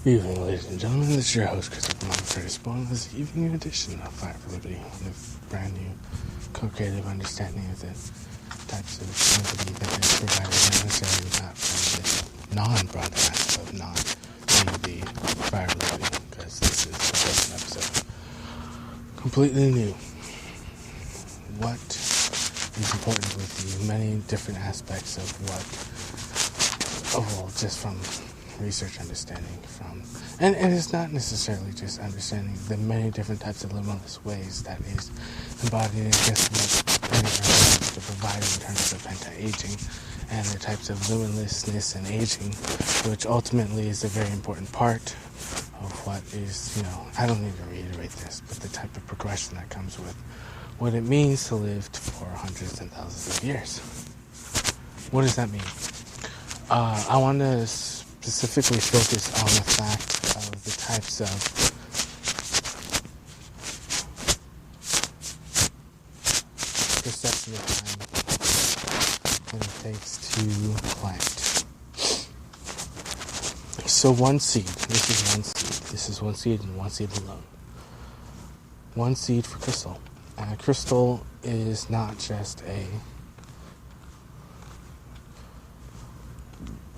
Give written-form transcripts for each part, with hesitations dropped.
Evening, ladies and gentlemen. This is your host, Christopher Curtis Bond. This evening edition of Fire for Liberty, with brand new co-creative understanding of the types of entity that is provided necessarily not from this non-broadcast of non-TV Fire for Liberty, because this is the first episode. Completely new. What is important with the many different aspects of just from research understanding from, and it's not necessarily just understanding the many different types of limitless ways that is embodied in just what to provide in terms of anti-aging and the types of limitlessness and aging, which ultimately is a very important part of what is, I don't need to reiterate this, but the type of progression that comes with what it means to live for hundreds and thousands of years. What does that mean? I want to specifically focus on the fact of the types of perception of time that it takes to plant. So one seed, this is one seed and one seed alone. One seed for crystal. And a crystal is not just a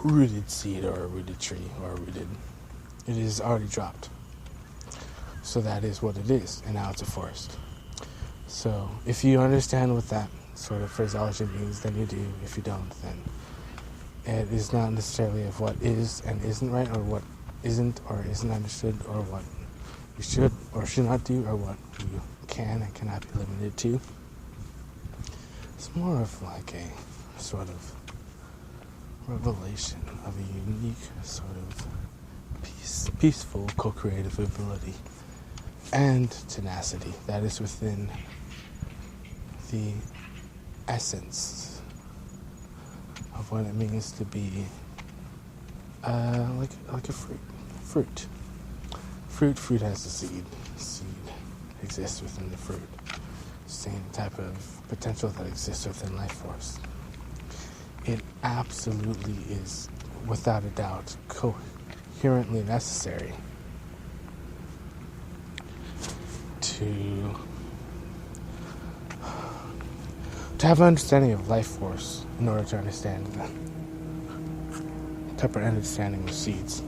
rooted seed or a rooted tree or it is already dropped. So that is what it is, and now it's a forest. So if you understand what that sort of phraseology means, then you do. If you don't, then it is not necessarily of what is and isn't right, or what isn't or isn't understood, or what you should or should not do, or what you can and cannot be limited to. It's more of like a sort of revelation of a unique sort of peaceful co-creative ability and tenacity that is within the essence of what it means to be like a fruit. Fruit has a seed. Seed exists within the fruit. Same type of potential that exists within life force. It absolutely is, without a doubt, coherently necessary to have an understanding of life force in order to understand the type of understanding of seeds.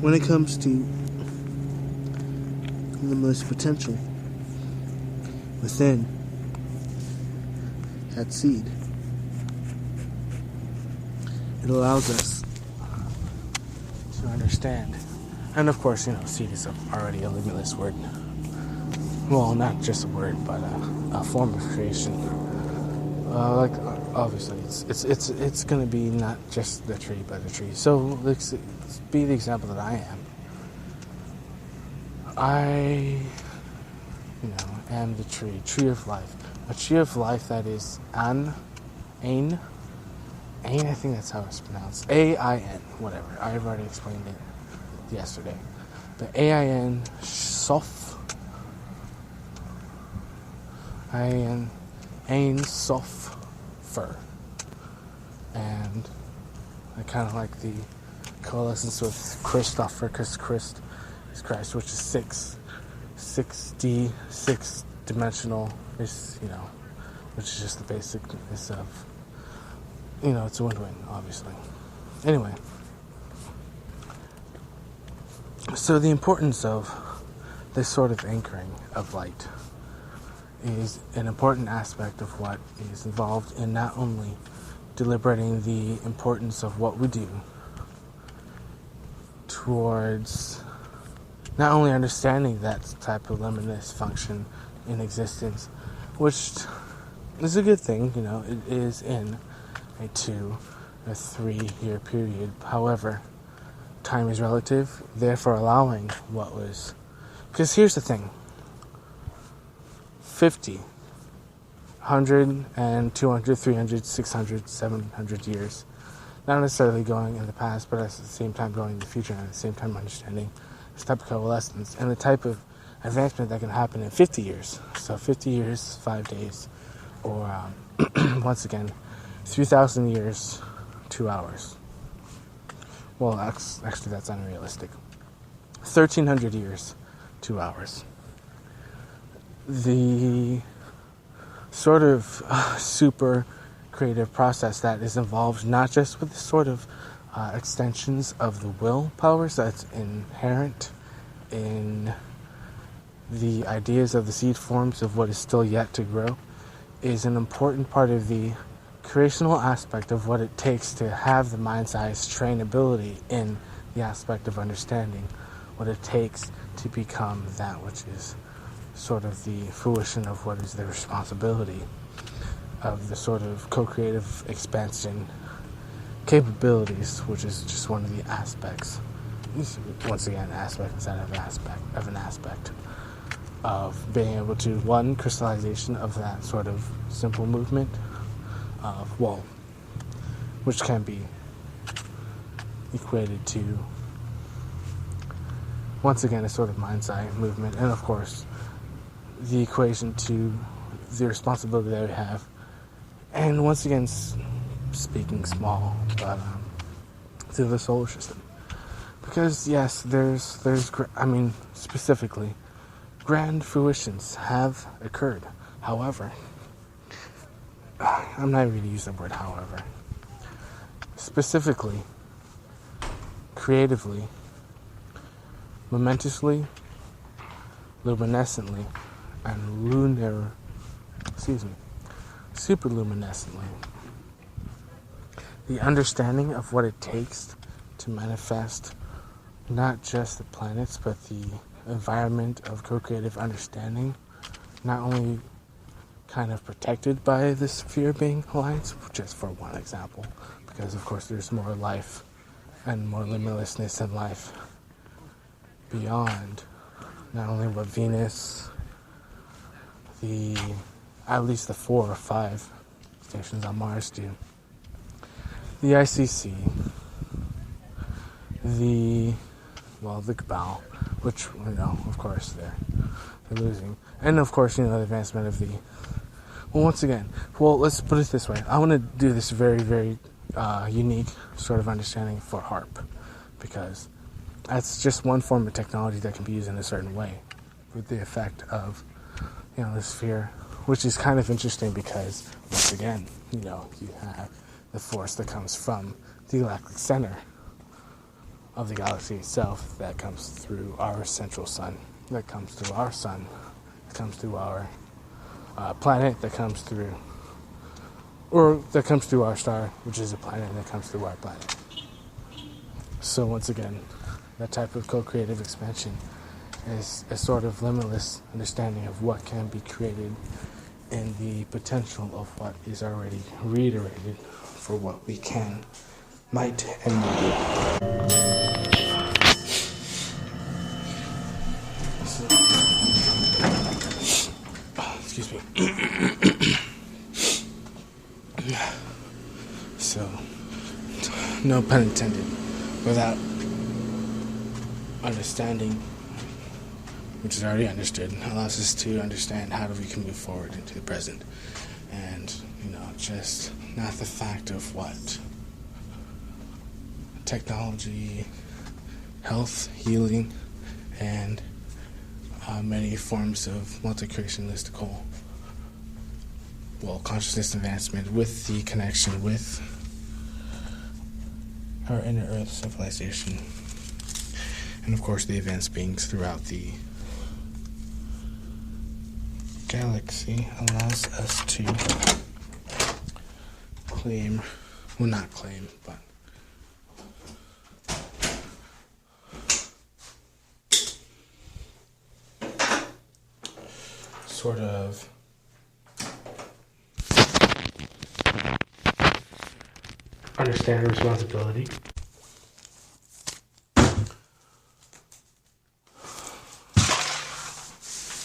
When it comes to limitless potential within that seed, it allows us to understand. And of course, seed is already a limitless word. Well, not just a word, but a form of creation. Obviously, it's going to be not just the tree, but the tree. So let's be the example that I am. I am the tree of life. A tree of life that is Ain, I think that's how it's pronounced. A-I-N, whatever. I've already explained it yesterday. But A-I-N, Sof. I-N, Ain, Sof, Fur. And I kind of like the coalescence with Christopher, because Christ is Christ, which is 6D, 6-dimensional, is, which is just the basicness of, it's a win-win, obviously. Anyway, so the importance of this sort of anchoring of light is an important aspect of what is involved in not only deliberating the importance of what we do towards not only understanding that type of limitless function in existence, which is a good thing, it is in a 2 or 3 year period. However, time is relative, therefore allowing what was, because here's the thing, 50, 100 and 200, 300, 600, 700 years, not necessarily going in the past, but at the same time going in the future, and at the same time understanding this type of coalescence and the type of advancement that can happen in 50 years. So 50 years, 5 days, or once again, 3,000 years 2 hours. Well, actually, that's unrealistic. 1,300 years, 2 hours. The sort of super creative process that is involved not just with the sort of extensions of the will powers that's inherent in the ideas of the seed forms of what is still yet to grow, is an important part of the creational aspect of what it takes to have the mind's eye's trainability in the aspect of understanding, what it takes to become that which is sort of the fruition of what is the responsibility of the sort of co-creative expansion capabilities, which is just one of the aspects, once again, aspect inside of an aspect of being able to, one, crystallization of that sort of simple movement of, well, which can be equated to, once again, a sort of mind's eye movement, and of course, the equation to the responsibility that we have, and once again, speaking small, but through the solar system. Because yes, there's specifically, grand fruitions have occurred. However, I'm not even going to use the word however. Specifically, creatively, momentously, luminescently, and superluminescently. The understanding of what it takes to manifest not just the planets, but the environment of co-creative understanding, not only kind of protected by the Sphere Being Alliance, just for one example, because of course there's more life and more limitlessness in life beyond not only what Venus, at least the 4 or 5 stations on Mars do, the ICC, the Cabal, which, of course, they're losing. And, of course, the advancement of let's put it this way. I want to do this very, very unique sort of understanding for HAARP, because that's just one form of technology that can be used in a certain way with the effect of, the sphere, which is kind of interesting because, once again, you have the force that comes from the galactic center of the galaxy itself, that comes through our central sun, that comes through our sun, that comes through our planet, that comes through our star, which is a planet that comes through our planet. So once again, that type of co-creative expansion is a sort of limitless understanding of what can be created and the potential of what is already reiterated for what we can, might, and will. Excuse me. So, no pun intended, without understanding, which is already understood, allows us to understand how we can move forward into the present. And, just not the fact of what technology, health, healing, and many forms of multi-creationistical, consciousness advancement with the connection with our inner Earth civilization. And of course the advanced beings throughout the galaxy allows us to sort of understand the responsibility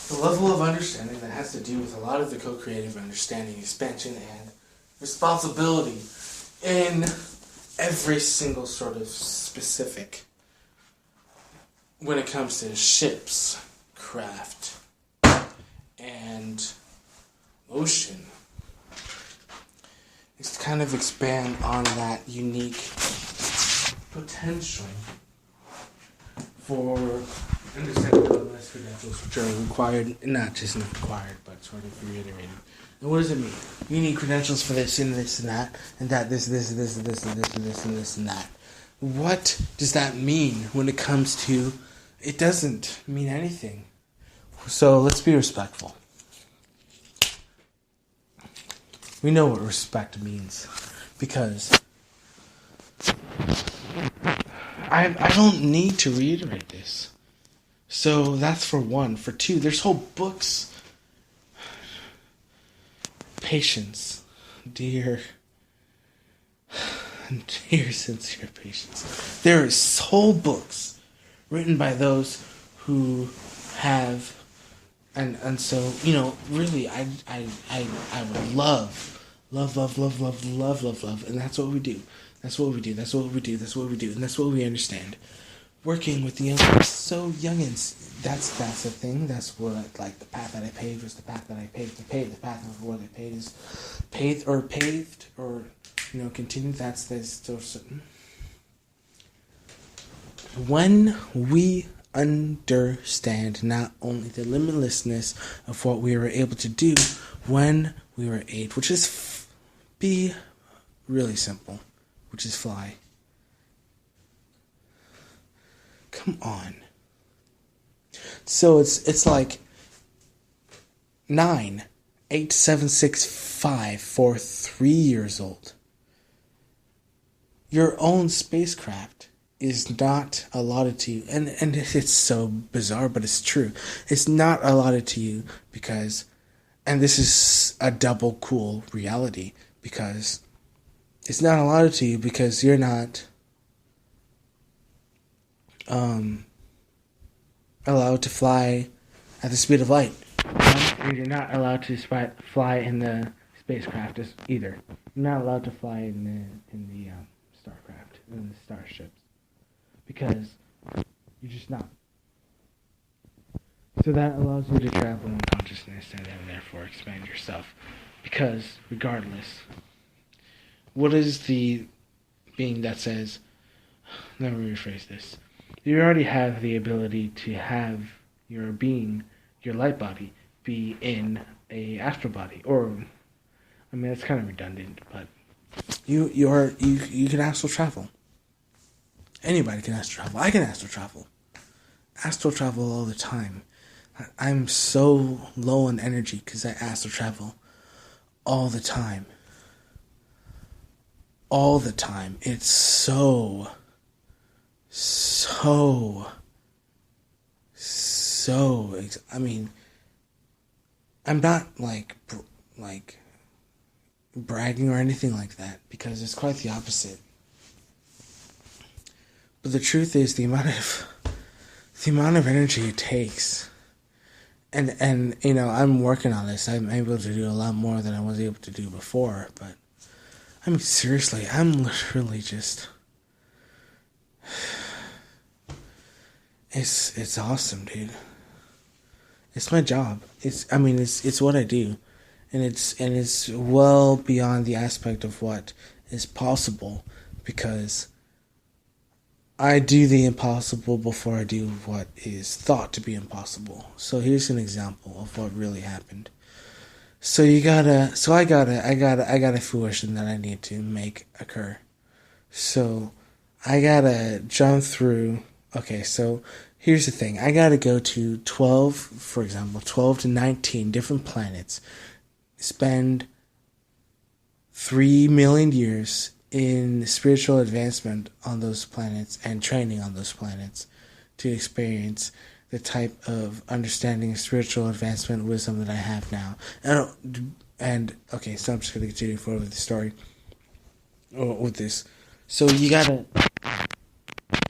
the level of understanding that has to do with a lot of the co-creative understanding, expansion, and responsibility in every single sort of specific when it comes to ships, craft, and motion. It's kind of expand on that unique potential for understanding wellness credentials, which are required, not just not required, but sort of reiterated. And what does it mean? You need credentials for this and this and that, and that, this and this and this and this and this and that. What does that mean when it comes to, it doesn't mean anything. So let's be respectful. We know what respect means, because I don't need to reiterate this. So that's for one. For two, there's whole books. Patience, dear sincere patience. There is whole books written by those who have, and so, you know, really, I would love, and that's what we do. That's what we do. That's what we do. That's what we do. And that's what we understand. Working with the youngins, that's the thing. That's what, like, the path that I paved was the path that I paved. The path of what I paved is paved, or, you know, continued. That's still certain. When we understand not only the limitlessness of what we were able to do when we were 8, which is be really simple, which is fly. Come on. So it's like 9, 8, 7, 6, 5 for 3 years old. Your own spacecraft is not allotted to you, and it's so bizarre, but it's true. It's not allotted to you because, and this is a double cool reality, because it's not allotted to you because you're not allowed to fly at the speed of light. And you're not allowed to fly in the spacecraft either. You're not allowed to fly in the starcraft, in the starships, because you're just not. So that allows you to travel in consciousness and then therefore expand yourself. Because regardless, what is the being that says, let me rephrase this. You already have the ability to have your being, your light body, be in a astral body, or, I mean, it's kind of redundant, but you can astral travel. Anybody can astral travel. I can astral travel. Astral travel all the time. I'm so low on energy because I astral travel all the time. All the time. It's so, I mean, I'm not like bragging or anything like that, because it's quite the opposite. But the truth is, the amount of energy it takes, and you know, I'm working on this. I'm able to do a lot more than I was able to do before, but I mean, seriously, I'm literally just, it's awesome, dude. It's my job. It's what I do, and it's well beyond the aspect of what is possible, because I do the impossible before I do what is thought to be impossible. So here's an example of what really happened. So I got a fruition that I need to make occur. So I gotta jump through. Okay, so here's the thing. I gotta go to 12 to 19 different planets, spend 3 million years in spiritual advancement on those planets and training on those planets to experience the type of understanding of spiritual advancement wisdom that I have now. And okay, so I'm just going to continue forward with the story, or with this. So you gotta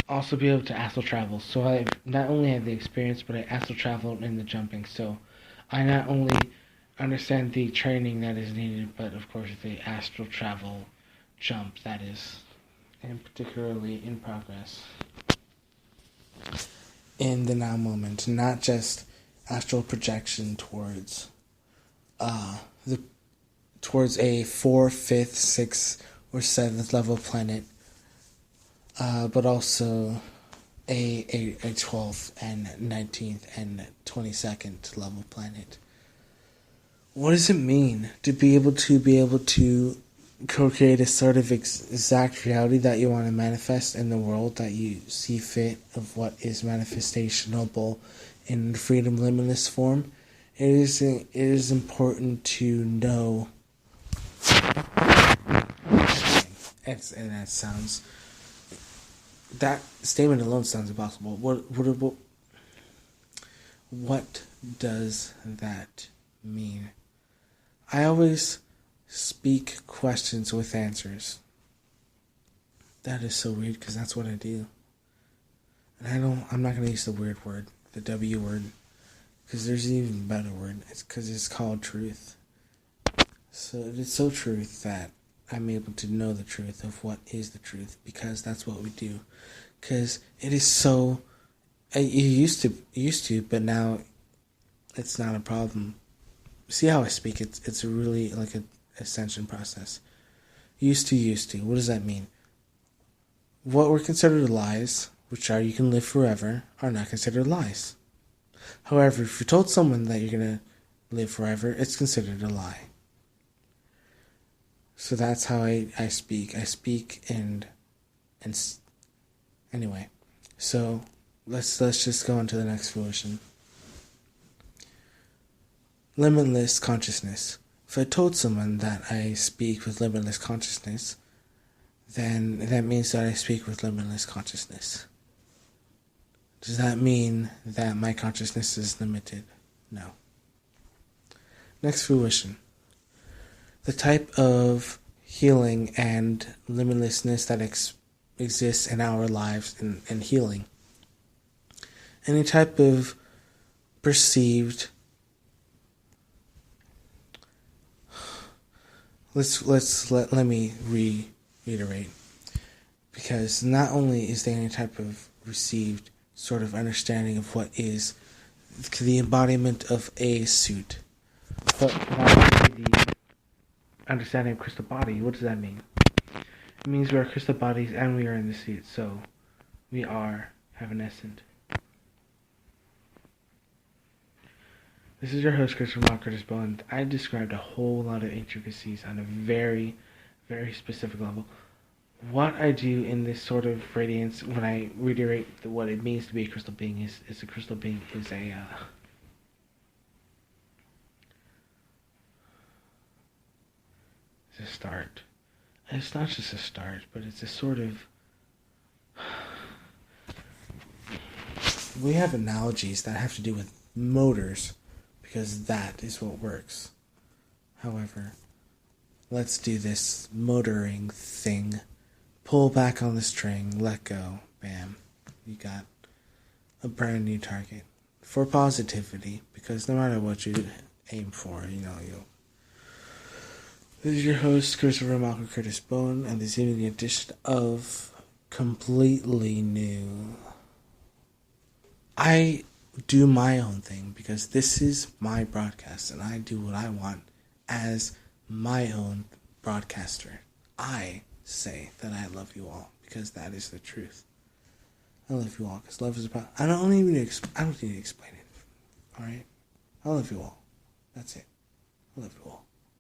also be able to astral travel. So I not only have the experience, but I astral traveled in the jumping. So I not only understand the training that is needed, but of course the astral travel jump that is, and particularly in progress in the now moment, not just astral projection towards towards a 4th, 5th, 6th, or 7th level planet, but also a 12th and 19th and 22nd level planet. What does it mean to be able to co-create a sort of exact reality that you want to manifest in the world that you see fit of what is manifestationable in freedom limitless form? It is important to know. And that statement alone sounds impossible. What does that mean? I always speak questions with answers. That is so weird because that's what I do. And I'm not going to use the weird word, the W word, because there's an even better word. It's because it's called truth. So it is so truth that I'm able to know the truth of what is the truth, because that's what we do. Because it is so, it used to, but now it's not a problem. See how I speak? It's really like an ascension process. Used to. What does that mean? What were considered lies, which are you can live forever, are not considered lies. However, if you told someone that you're going to live forever, it's considered a lie. So that's how I speak. I speak and anyway. So let's just go on to the next fruition. Limitless consciousness. If I told someone that I speak with limitless consciousness, then that means that I speak with limitless consciousness. Does that mean that my consciousness is limited? No. Next fruition. The type of healing and limitlessness that exists in our lives and healing. Any type of perceived. Let me reiterate, because not only is there any type of received sort of understanding of what is the embodiment of a suit, but not only the understanding of crystal body. What does that mean? It means we are crystal bodies and we are in the suit, so we are evanescent. This is your host, Chris from Curtis Bowen. I described a whole lot of intricacies on a very, very specific level. What I do in this sort of radiance, when I reiterate what it means to be a crystal being, is a crystal being is a start. And it's not just a start, but it's a sort of. We have analogies that have to do with motors, because that is what works. However, let's do this motoring thing. Pull back on the string, let go, bam. You got a brand new target. For positivity, because no matter what you aim for, you'll. This is your host, Christopher Malcolm Curtis Bowen, and this evening edition of Completely New. I do my own thing because this is my broadcast and I do what I want as my own broadcaster. I say that I love you all because that is the truth. I love you all because love is about. I don't need to explain it. All right, I love you all. That's it. I love you all.